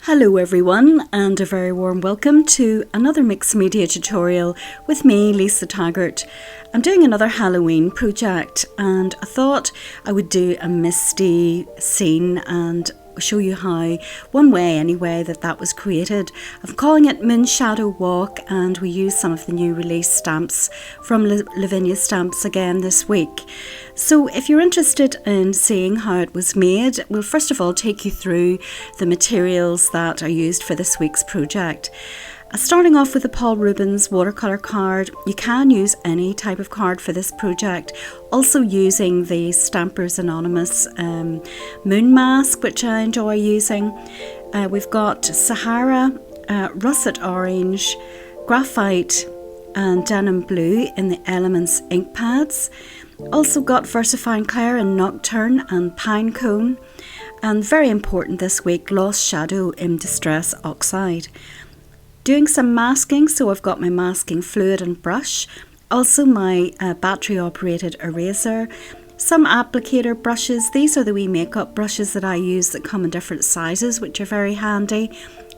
Hello everyone, and a very warm welcome to another mixed media tutorial with me, Lisa Taggart. I'm doing another Halloween project and I thought I would do a misty scene and show you how, one way anyway, that was created. I'm calling it Moonshadow Walk, and we use some of the new release stamps from Lavinia stamps again this week. So if you're interested in seeing how it was made, we'll first of all take you through the materials that are used for this week's project. Starting off with the Paul Rubens watercolour card. You can use any type of card for this project. Also using the Stampers Anonymous moon mask, which I enjoy using. We've got Sahara, russet orange, graphite and denim blue in the Elements ink pads. Also got Versifying Claire in Nocturne and Pine Cone. And very important this week, Lost Shadow in Distress Oxide. Doing some masking, so I've got my masking fluid and brush, also my battery operated eraser, some applicator brushes. These are the wee makeup brushes that I use that come in different sizes, which are very handy.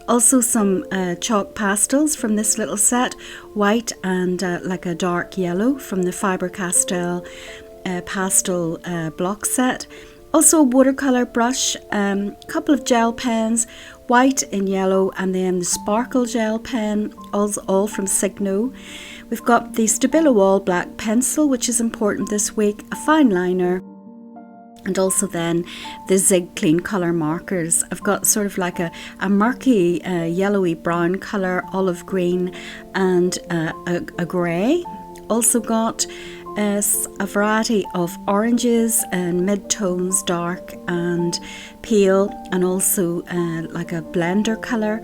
Also some chalk pastels from this little set, white and like a dark yellow from the Faber-Castell pastel block set. Also a watercolour brush, couple of gel pens, white and yellow, and then the sparkle gel pen, all from Signo. We've got the Stabilo All Black pencil, which is important this week, a fine liner, and also then the Zig cleancolour markers. I've got sort of like a murky yellowy brown colour, olive green and a grey. Also got a variety of oranges and mid-tones, dark and pale, and also like a blender colour,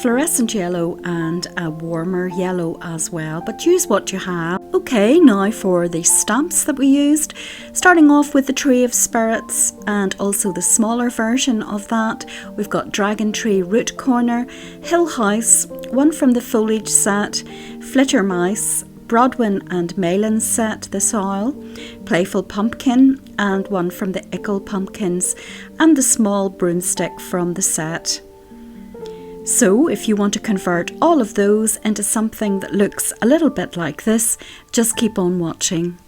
fluorescent yellow and a warmer yellow as well, but use what you have. Okay, now for the stamps that we used, starting off with the Tree of Spirits and also the smaller version of that. We've got Dragon Tree Root Corner, Hill House, one from the Foliage set, Flitter Mice, Broadwin and Malin set, the soil, Playful Pumpkin, and one from the Ickle Pumpkins, and the small broomstick from the set. So if you want to convert all of those into something that looks a little bit like this, just keep on watching.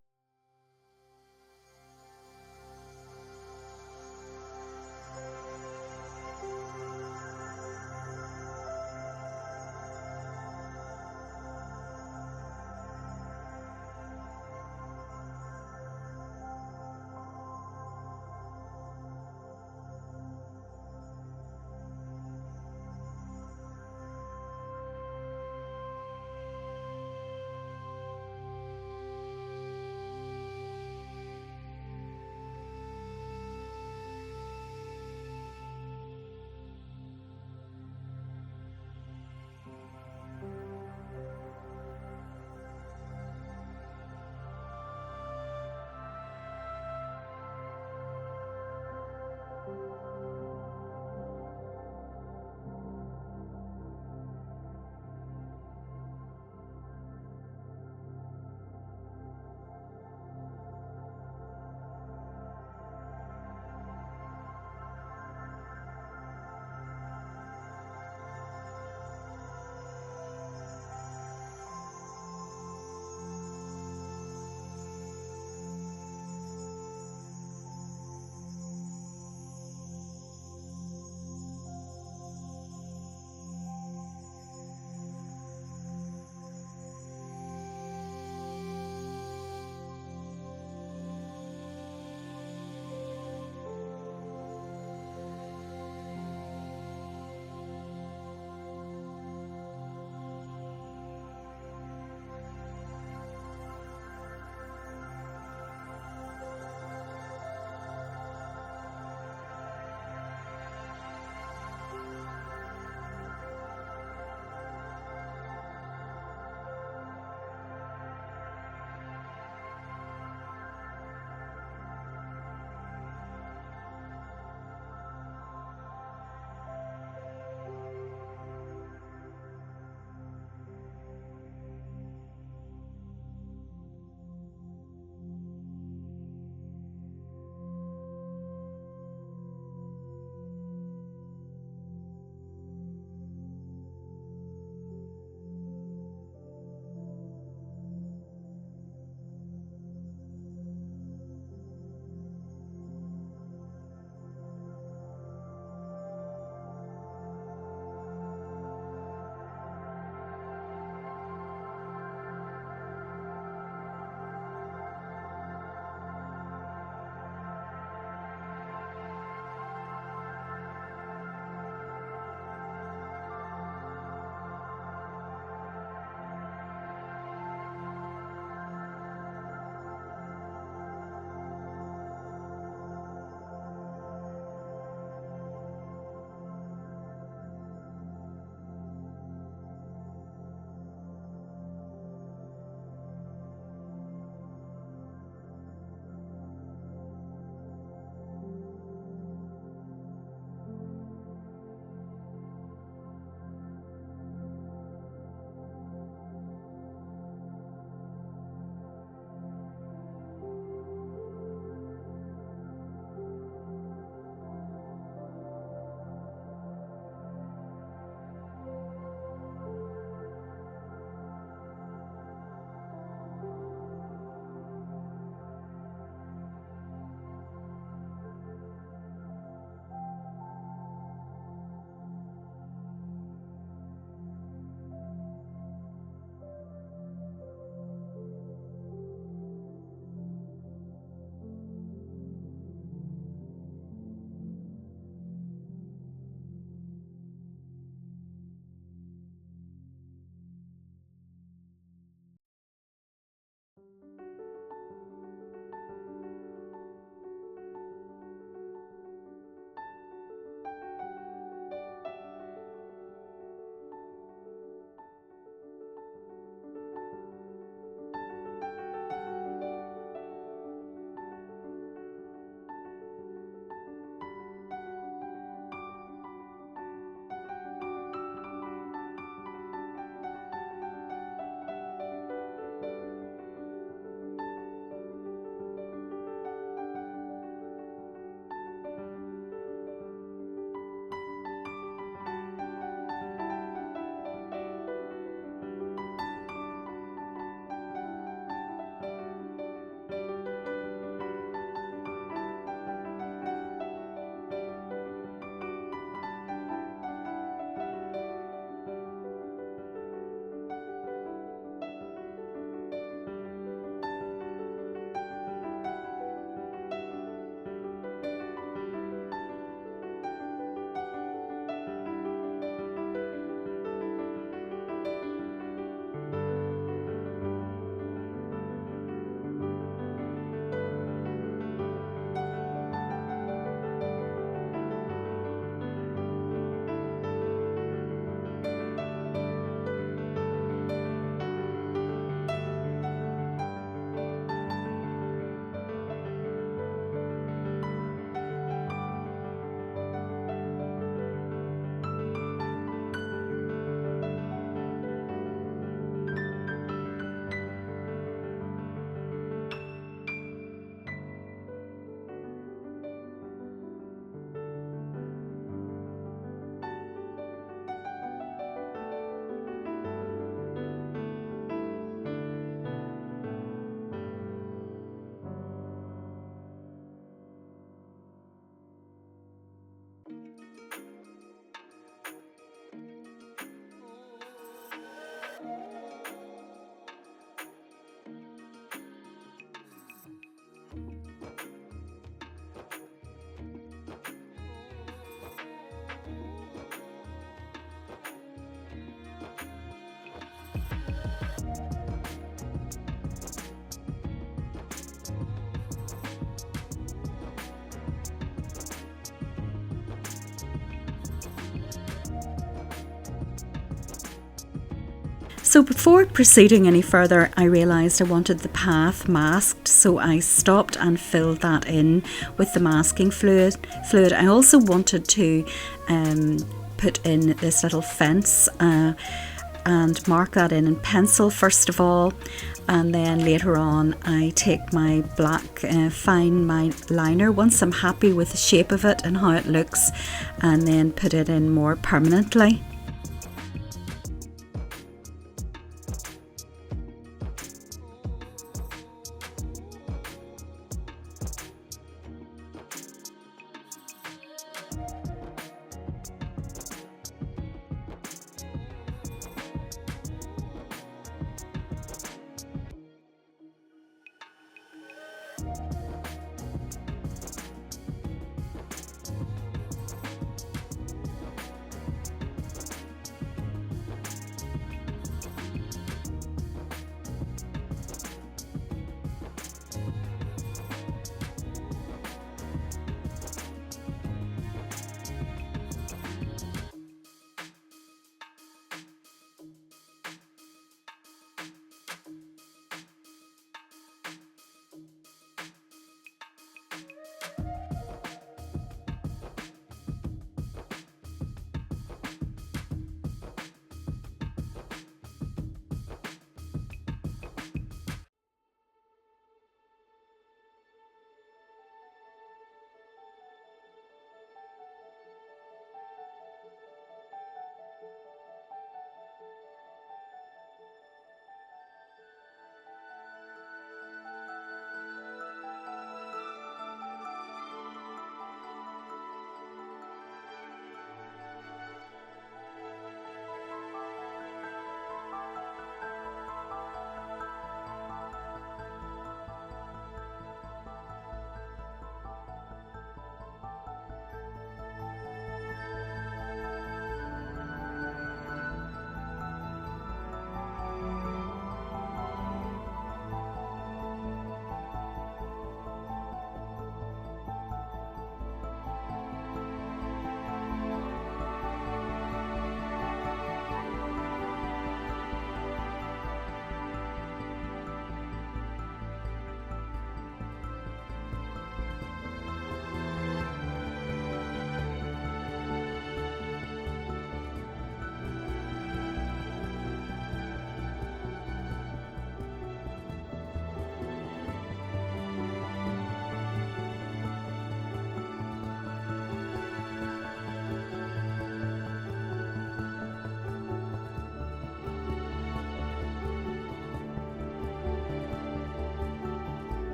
So before proceeding any further, I realised I wanted the path masked, so I stopped and filled that in with the masking fluid. I also wanted to put in this little fence and mark that in pencil first of all, and then later on I take my black fine liner once I'm happy with the shape of it and how it looks, and then put it in more permanently.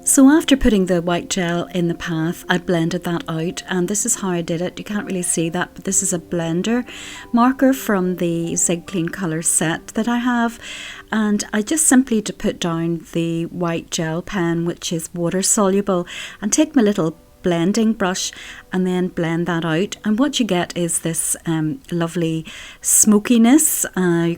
So after putting the white gel in the path, I blended that out, and this is how I did it. You can't really see that, but this is a blender marker from the Zig cleancolour set that I have, and I just simply to put down the white gel pen, which is water soluble, and take my little blending brush and then blend that out, and what you get is this lovely smokiness,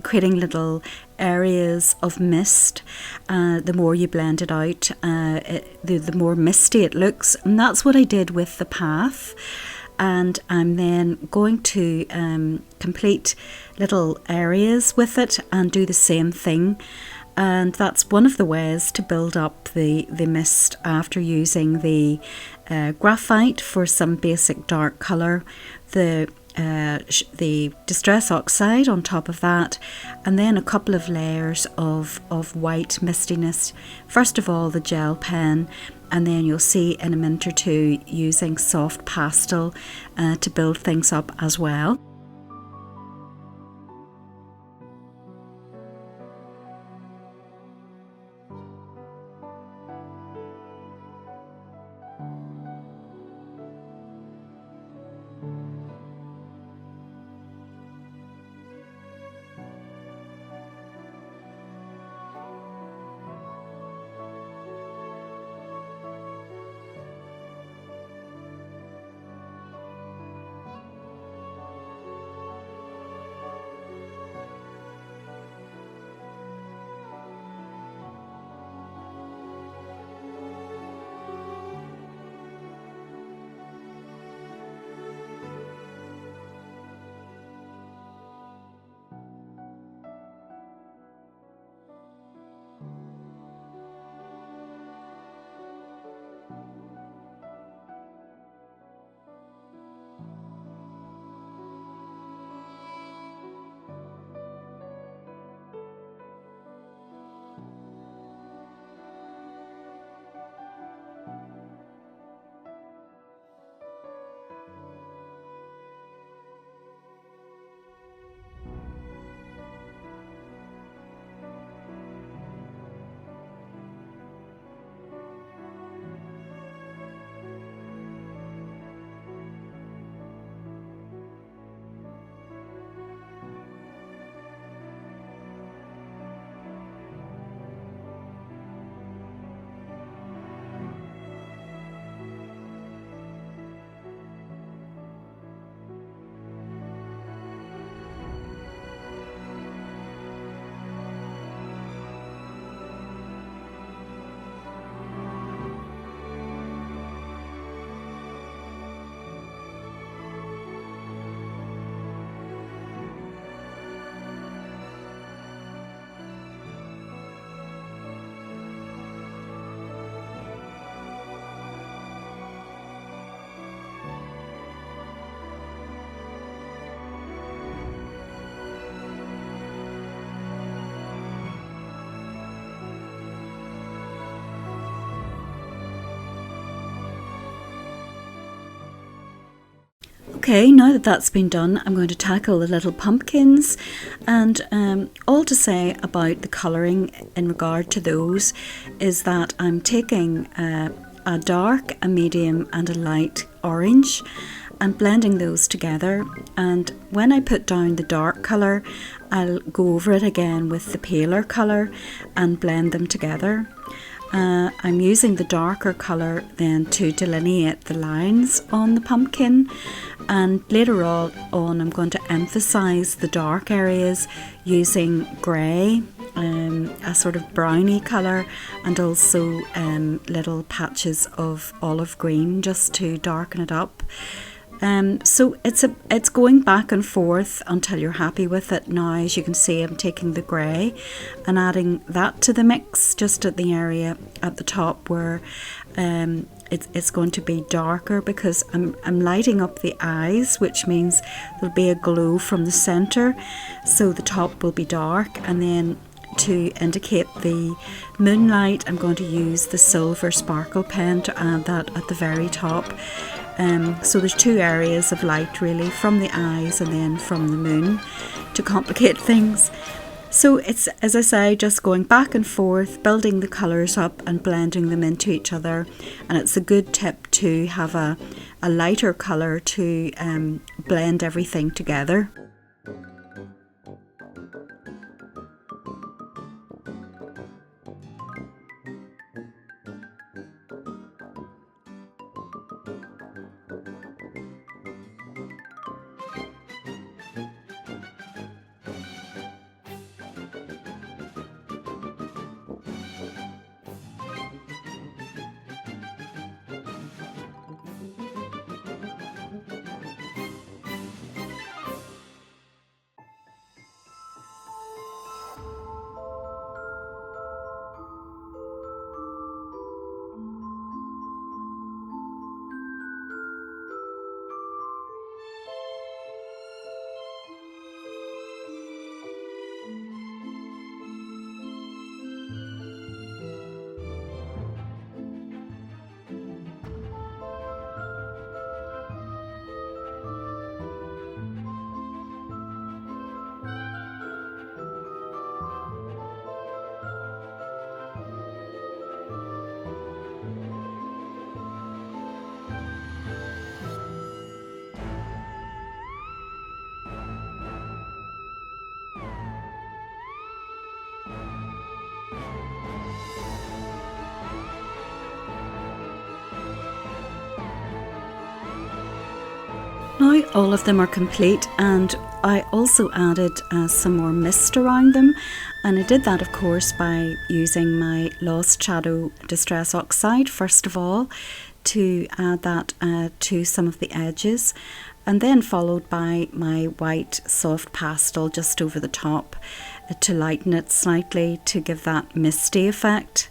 creating little areas of mist. The more you blend it out, the more misty it looks, and that's what I did with the path. And I'm then going to complete little areas with it and do the same thing. And that's one of the ways to build up the mist after using the graphite for some basic dark colour, the Distress Oxide on top of that, and then a couple of layers of white mistiness. First of all, the gel pen, and then you'll see in a minute or two using soft pastel to build things up as well. Okay, now that that's been done, I'm going to tackle the little pumpkins, and all to say about the colouring in regard to those is that I'm taking a dark, a medium and a light orange and blending those together, and when I put down the dark colour I'll go over it again with the paler colour and blend them together. I'm using the darker colour then to delineate the lines on the pumpkin, and later on I'm going to emphasise the dark areas using grey, a sort of browny colour, and also little patches of olive green just to darken it up. So it's going back and forth until you're happy with it. Now, as you can see, I'm taking the grey and adding that to the mix just at the area at the top where it's going to be darker, because I'm lighting up the eyes, which means there'll be a glow from the centre, so the top will be dark, and then to indicate the moonlight I'm going to use the silver sparkle pen to add that at the very top. So there's two areas of light really, from the eyes and then from the moon, to complicate things. So it's, as I say, just going back and forth, building the colours up and blending them into each other. And it's a good tip to have a lighter colour to blend everything together. Now all of them are complete, and I also added some more mist around them, and I did that of course by using my Lost Shadow Distress Oxide first of all to add that to some of the edges, and then followed by my white soft pastel just over the top to lighten it slightly to give that misty effect.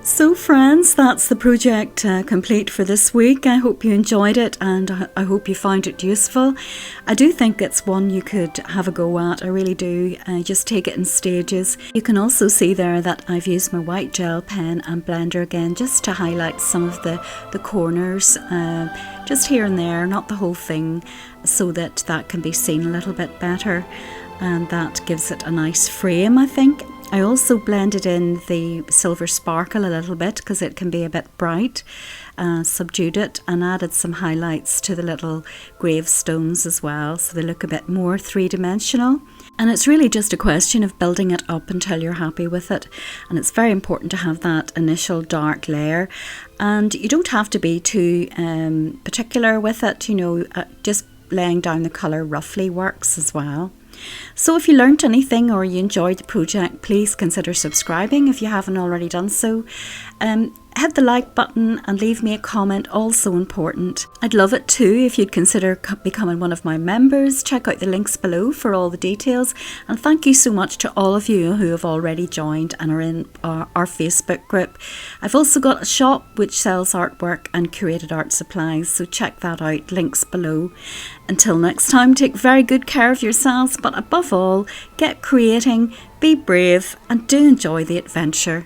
So friends, that's the project complete for this week. I hope you enjoyed it and I hope you found it useful. I do think it's one you could have a go at, I really do. Just take it in stages. You can also see there that I've used my white gel pen and blender again just to highlight some of the corners, just here and there, not the whole thing, so that can be seen a little bit better, and that gives it a nice frame, I think. I also blended in the silver sparkle a little bit because it can be a bit bright, subdued it and added some highlights to the little gravestones as well, so they look a bit more three-dimensional. And it's really just a question of building it up until you're happy with it, and it's very important to have that initial dark layer, and you don't have to be too particular with it, you know, just laying down the colour roughly works as well. So if you learnt anything or you enjoyed the project, please consider subscribing if you haven't already done so. Hit the like button and leave me a comment, also important. I'd love it too if you'd consider becoming one of my members. Check out the links below for all the details, and thank you so much to all of you who have already joined and are in our Facebook group. I've also got a shop which sells artwork and curated art supplies, so check that out, links below. Until next time, take very good care of yourselves, but above all, get creating, be brave and do enjoy the adventure.